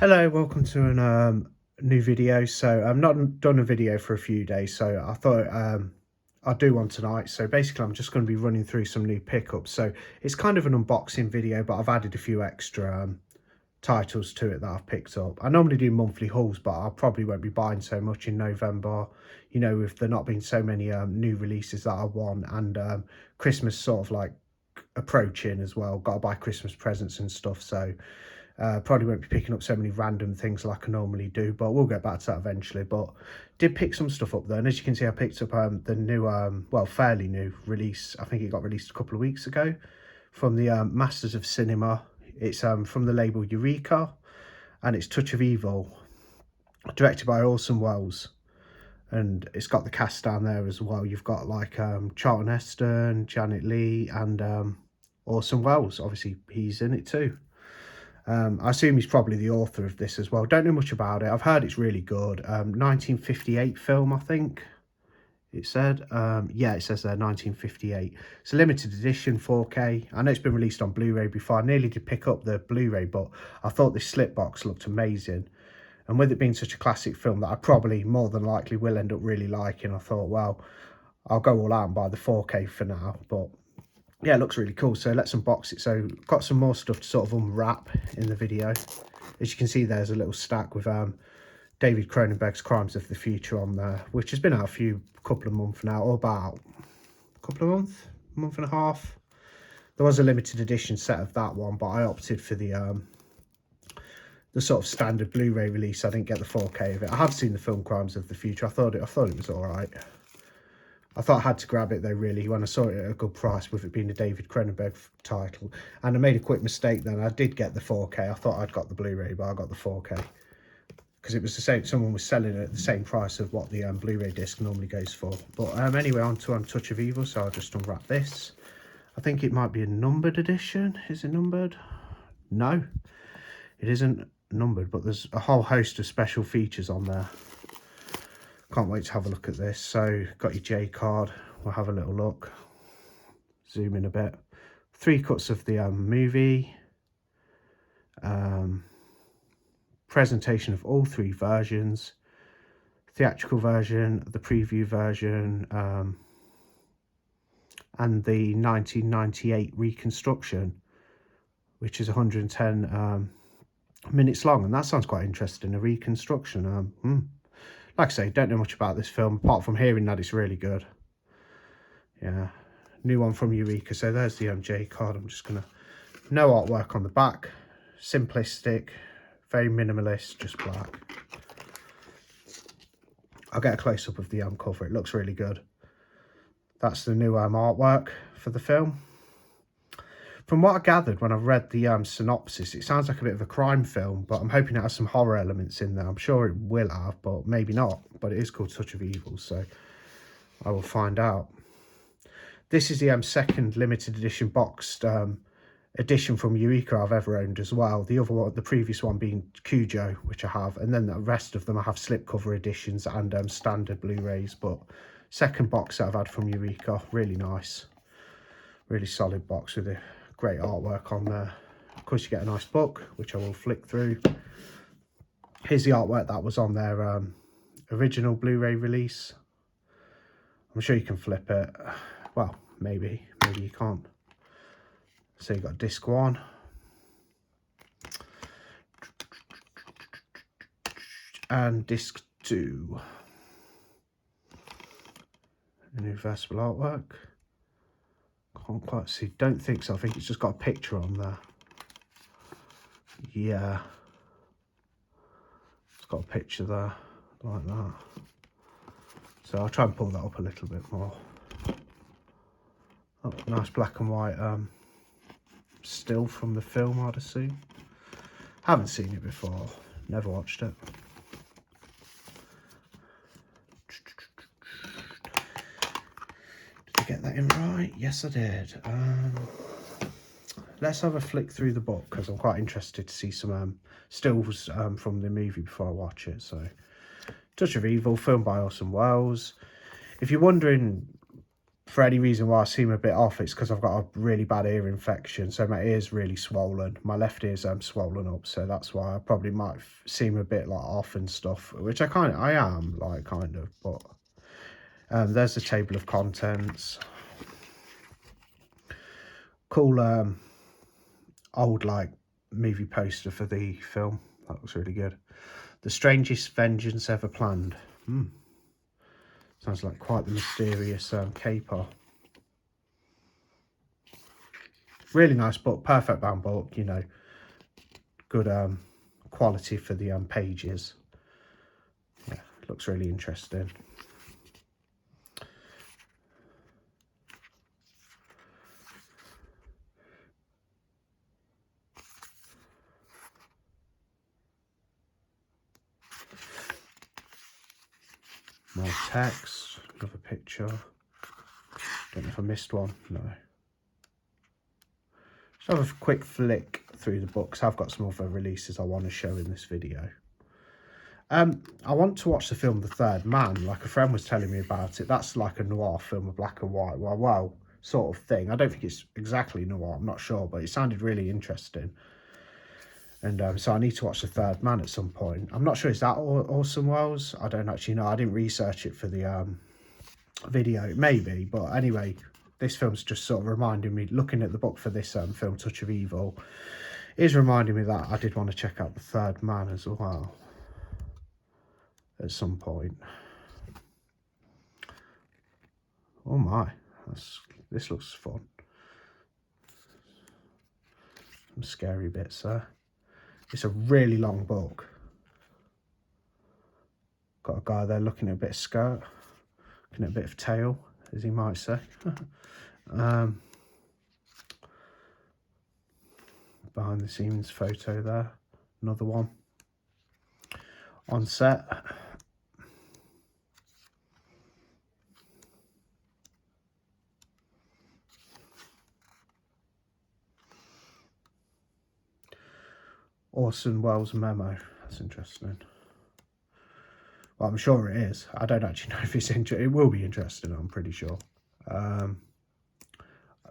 Hello, welcome to an new video. So I've not done a video for a few days, so I thought I'll do one tonight. So basically I'm just going to be running through some new pickups. So it's kind of an unboxing video, but I've added a few extra titles to it that I've picked up. I normally do monthly hauls, but I probably won't be buying so much in November, you know, with there not being so many new releases that I want, and Christmas sort of like approaching as well. Got to buy Christmas presents and stuff, so probably won't be picking up so many random things like I normally do, but we'll get back to that eventually. But did pick some stuff up there, and as you can see I picked up the new well, fairly new release. I think it got released a couple of weeks ago from the Masters of Cinema. It's from the label Eureka, and it's Touch of Evil, directed by Orson Welles, and it's got the cast down there as well. You've got like Charlton Heston, Janet Leigh, and Orson Welles. Obviously he's in it too. I assume he's probably the author of this as well. Don't know much about it. I've heard it's really good. 1958 film, I think it said. Yeah, it says there 1958. It's a limited edition 4K. I know it's been released on Blu-ray before. I nearly did pick up the Blu-ray, but I thought this slip box looked amazing. And with it being such a classic film that I probably more than likely will end up really liking, I thought, well, I'll go all out and buy the 4K for now. But yeah, it looks really cool. So let's unbox it. So got some more stuff to sort of unwrap in the video. As you can see, there's a little stack with David Cronenberg's Crimes of the Future on there, which has been out a couple of months now, or about a couple of months, month and a half. There was a limited edition set of that one, but I opted for the sort of standard Blu-ray release. I didn't get the 4K of it. I have seen the film Crimes of the Future. I thought it was all right. I thought I had to grab it though, really, when I saw it at a good price, with it being a David Cronenberg title. And I made a quick mistake then. I did get the 4K. I thought I'd got the Blu-ray, but I got the 4K. Because it was the same, someone was selling it at the same price of what the Blu-ray disc normally goes for. But anyway, on to Touch of Evil, so I'll just unwrap this. I think it might be a numbered edition. Is it numbered? No, it isn't numbered, but there's a whole host of special features on there. Can't wait to have a look at this. So got your J card. We'll have a little look. Zoom in a bit. 3 cuts of the movie. Presentation of all 3 versions. Theatrical version, the preview version, and the 1998 reconstruction, which is 110 minutes long. And that sounds quite interesting, a reconstruction. Like I say, don't know much about this film, apart from hearing that it's really good. Yeah, new one from Eureka. So there's the J card. I'm just going to... No artwork on the back. Simplistic, very minimalist, just black. I'll get a close-up of the cover. It looks really good. That's the new artwork for the film. From what I gathered when I read the synopsis, it sounds like a bit of a crime film, but I'm hoping it has some horror elements in there. I'm sure it will have, but maybe not. But it is called Touch of Evil, so I will find out. This is the second limited edition boxed edition from Eureka I've ever owned as well. The other one, the previous one being Cujo, which I have, and then the rest of them I have slipcover editions and standard Blu-rays. But second box that I've had from Eureka, really nice, really solid box with a great artwork on there. Of course, you get a nice book, which I will flick through. Here's the artwork that was on their original Blu-ray release. I'm sure you can flip it. Well, maybe you can't. So you got disc 1. And disc 2. A new versatile artwork. Can't quite see, don't think so. I think it's just got a picture on there. Yeah, it's got a picture there like that. So I'll try and pull that up a little bit more. Oh, nice black and white still from the film, I'd assume. Haven't seen it before, never watched it. Get that in right? Yes, I did. Let's have a flick through the book, because I'm quite interested to see some stills from the movie before I watch it. So, Touch of Evil, filmed by Orson Welles. If you're wondering for any reason why I seem a bit off, it's because I've got a really bad ear infection, so my ear's really swollen. My left ear's swollen up, so that's why I probably might seem a bit like off and stuff, which I am, like, kind of. But there's the table of contents. Cool old, like, movie poster for the film. That looks really good. The strangest vengeance ever planned. Sounds like quite the mysterious caper. Really nice book, perfect bound book, you know. Good quality for the pages. Yeah, looks really interesting. More text, another picture. Don't know if I missed one. No. Just have a quick flick through the books. I've got some other releases I want to show in this video. I want to watch the film The Third Man. Like, a friend was telling me about it. That's like a noir film, a black and white, well, sort of thing. I don't think it's exactly noir, I'm not sure, but it sounded really interesting. And so I need to watch The Third Man at some point. I'm not sure, is that Orson Welles? I don't actually know. I didn't research it for the video. Maybe, but anyway, this film's just sort of reminding me, looking at the book for this film, Touch of Evil, is reminding me that I did want to check out The Third Man as well at some point. Oh my, this looks fun. Some scary bits there. It's a really long book. Got a guy there looking at a bit of skirt, looking at a bit of tail, as he might say. Behind the scenes photo there, another one. On set. Orson Welles memo. That's interesting. Well, I'm sure it is. I don't actually know if it's interesting. It will be interesting, I'm pretty sure.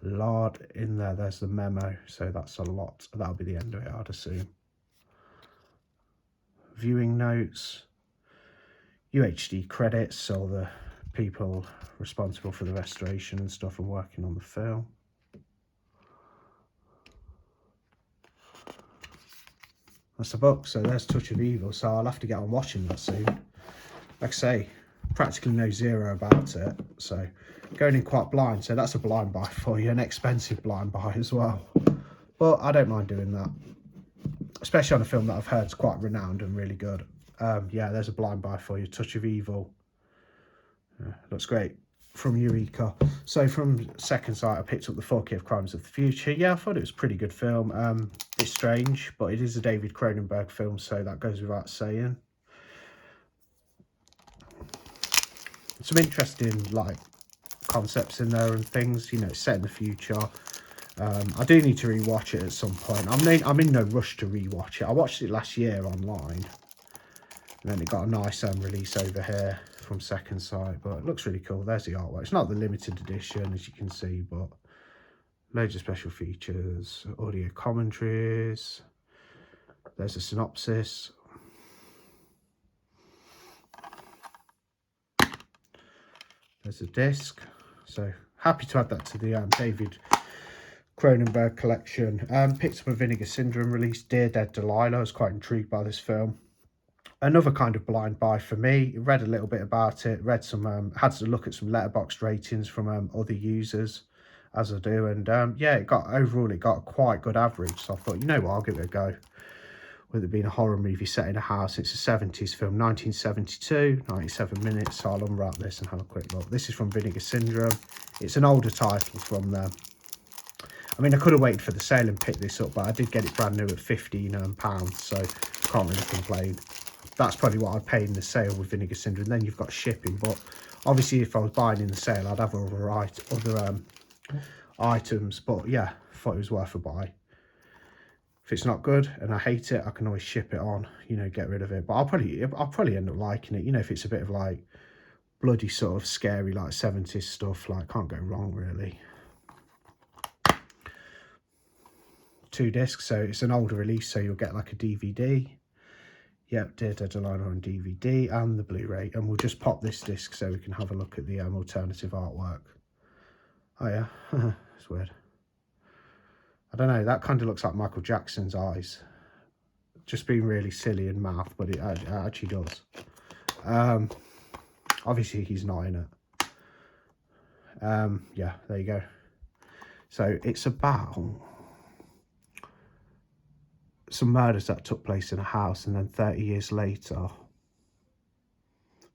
Lard in there. There's the memo. So that's a lot. That'll be the end of it, I'd assume. Viewing notes. UHD credits. So the people responsible for the restoration and stuff and working on the film. That's the book. So there's Touch of Evil. So I'll have to get on watching that soon. Like I say, practically know zero about it. So going in quite blind. So that's a blind buy for you. An expensive blind buy as well. But I don't mind doing that. Especially on a film that I've heard is quite renowned and really good. Yeah, there's a blind buy for you. Touch of Evil. Yeah, looks great. From Eureka. So from Second Sight, I picked up The 4K of Crimes of the Future. Yeah, I thought it was a pretty good film. It's strange, but it is a David Cronenberg film, so that goes without saying. Some interesting, like, concepts in there and things. You know, it's set in the future. I do need to rewatch it at some point. I'm in no rush to rewatch it. I watched it last year online, and then it got a nice release over here from Second Sight, but it looks really cool. There's the artwork. It's not the limited edition, as you can see, but loads of special features, audio commentaries. There's a synopsis. There's a disc. So happy to add that to the David Cronenberg collection. Picked up a Vinegar Syndrome release, Dear Dead Delilah. I was quite intrigued by this film. Another kind of blind buy for me. Read a little bit about it. Read some, had to look at some letterboxd ratings from other users, as I do. And yeah, overall it got a quite good average. So I thought, you know what, I'll give it a go. With it being a horror movie set in a house, it's a 70s film, 1972, 97 minutes. So I'll unwrap this and have a quick look. This is from Vinegar Syndrome. It's an older title from them. I mean, I could have waited for the sale and picked this up, but I did get it brand new at £15, so can't really complain. That's probably what I'd pay in the sale with Vinegar Syndrome. Then you've got shipping, but obviously if I was buying in the sale, I'd have other items. But yeah, thought it was worth a buy. If it's not good and I hate it, I can always ship it on, you know, get rid of it. But I'll probably end up liking it, you know, if it's a bit of like bloody sort of scary, like 70s stuff. Like, can't go wrong, really. 2 discs, so it's an older release, so you'll get like a DVD. Yep, Dear Dead Alive on DVD and the Blu-ray. And we'll just pop this disc so we can have a look at the alternative artwork. Oh yeah, it's weird. I don't know, that kind of looks like Michael Jackson's eyes. Just being really silly in mouth, but it actually does. Obviously he's not in it. Yeah, there you go. So it's about some murders that took place in a house, and then 30 years later,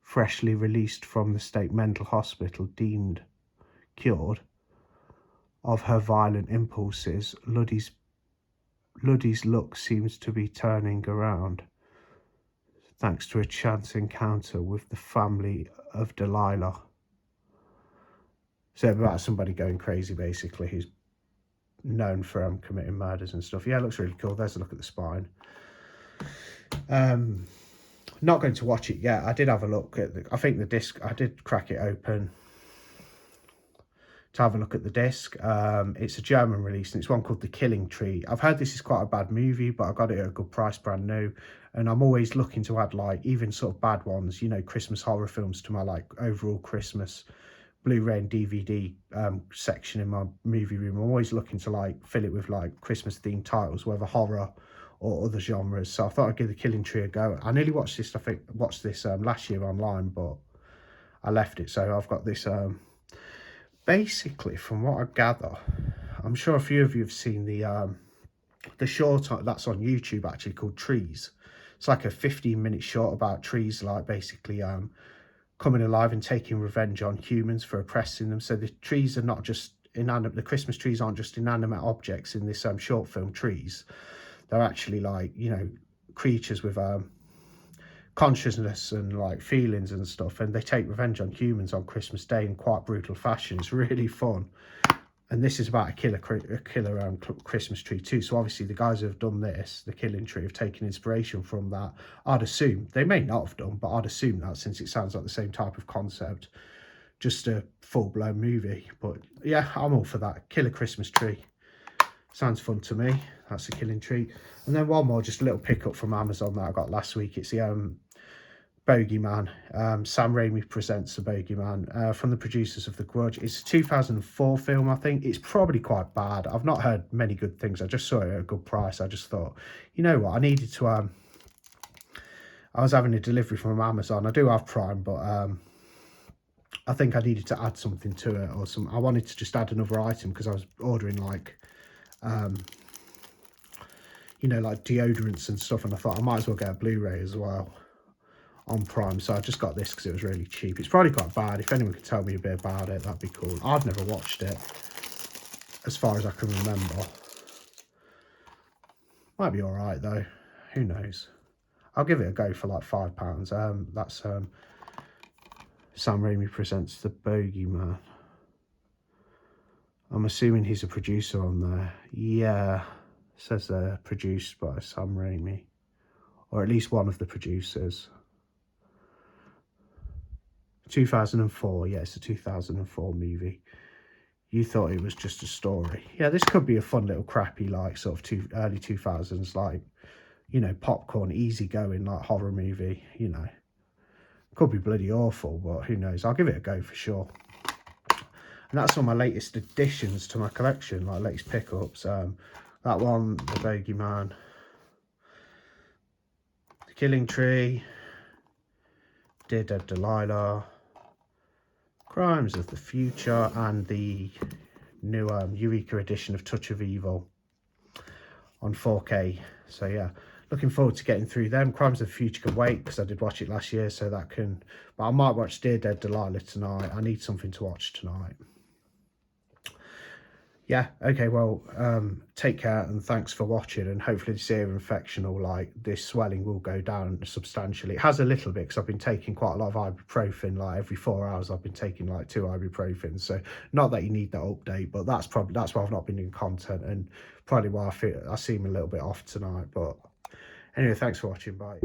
freshly released from the state mental hospital, deemed cured of her violent impulses, Luddy's luck seems to be turning around thanks to a chance encounter with the family of Delilah. So about somebody going crazy, basically, who's known for committing murders and stuff. Yeah, it looks really cool. There's a look at the spine. Not going to watch it yet. I did have a look at I think the disc, I did crack it open to have a look at the disc. It's a German release, and it's one called The Killing Tree. I've heard this is quite a bad movie, but I got it at a good price, brand new. And I'm always looking to add, like, even sort of bad ones, you know, Christmas horror films to my, like, overall Christmas Blu-ray and DVD section in my movie room. I'm always looking to, like, fill it with, like, Christmas themed titles, whether horror or other genres. So I thought I'd give The Killing Tree a go. I nearly watched this, last year online, but I left it. So I've got this, basically, from what I gather, I'm sure a few of you have seen the short that's on YouTube, actually, called Trees. It's like a 15-minute short about trees, like, basically coming alive and taking revenge on humans for oppressing them. So the trees are not just inanimate, the Christmas trees aren't just inanimate objects in this short film, Trees. They're actually, like, you know, creatures with consciousness and, like, feelings and stuff, and they take revenge on humans on Christmas Day in quite brutal fashion. It's really fun. And this is about a killer Christmas tree too. So obviously the guys who have done this, The Killing Tree, have taken inspiration from that. I'd assume, they may not have done, but I'd assume that, since it sounds like the same type of concept, just a full-blown movie. But yeah, I'm all for that. Killer Christmas Tree. Sounds fun to me. That's The Killing Tree. And then one more, just a little pickup from Amazon that I got last week. It's the Bogeyman. Sam Raimi presents The Bogeyman from the producers of The Grudge. It's a 2004 film, I think. It's probably quite bad. I've not heard many good things. I just saw it at a good price. I just thought, you know what, I needed to... I was having a delivery from Amazon. I do have Prime, but I think I needed to add something to it, or some. I wanted to just add another item because I was ordering, like, you know, like deodorants and stuff, and I thought I might as well get a Blu-ray as well on Prime. So I just got this because it was really cheap. It's probably quite bad. If anyone could tell me a bit about it, that'd be cool. I've never watched it, as far as I can remember. Might be all right though. Who knows? I'll give it a go for like £5. That's Sam Raimi presents The Bogeyman. I'm assuming he's a producer on there. Yeah, it says they're produced by Sam Raimi, or at least one of the producers. 2004, yeah, it's a 2004 movie. You thought it was just a story. Yeah, this could be a fun little crappy, like, sort of early 2000s, like, you know, popcorn, easy going, like, horror movie, you know. Could be bloody awful, but who knows. I'll give it a go for sure. And that's all my latest additions to my collection, like latest pickups. That one, The Bogeyman, The Killing Tree, Dear Dead Delilah, Crimes of the Future, and the new Eureka edition of Touch of Evil on 4K. So yeah, looking forward to getting through them. Crimes of the Future can wait because I did watch it last year, so that can... But I might watch Dear Dead Delilah tonight. I need something to watch tonight. Yeah, okay, well, take care and thanks for watching, and hopefully this ear infection, or like this swelling, will go down substantially. It has a little bit because I've been taking quite a lot of ibuprofen. Like every 4 hours I've been taking like 2 ibuprofen. So not that you need that update, but that's why I've not been doing content, and probably why I seem a little bit off tonight. But anyway, thanks for watching, bye.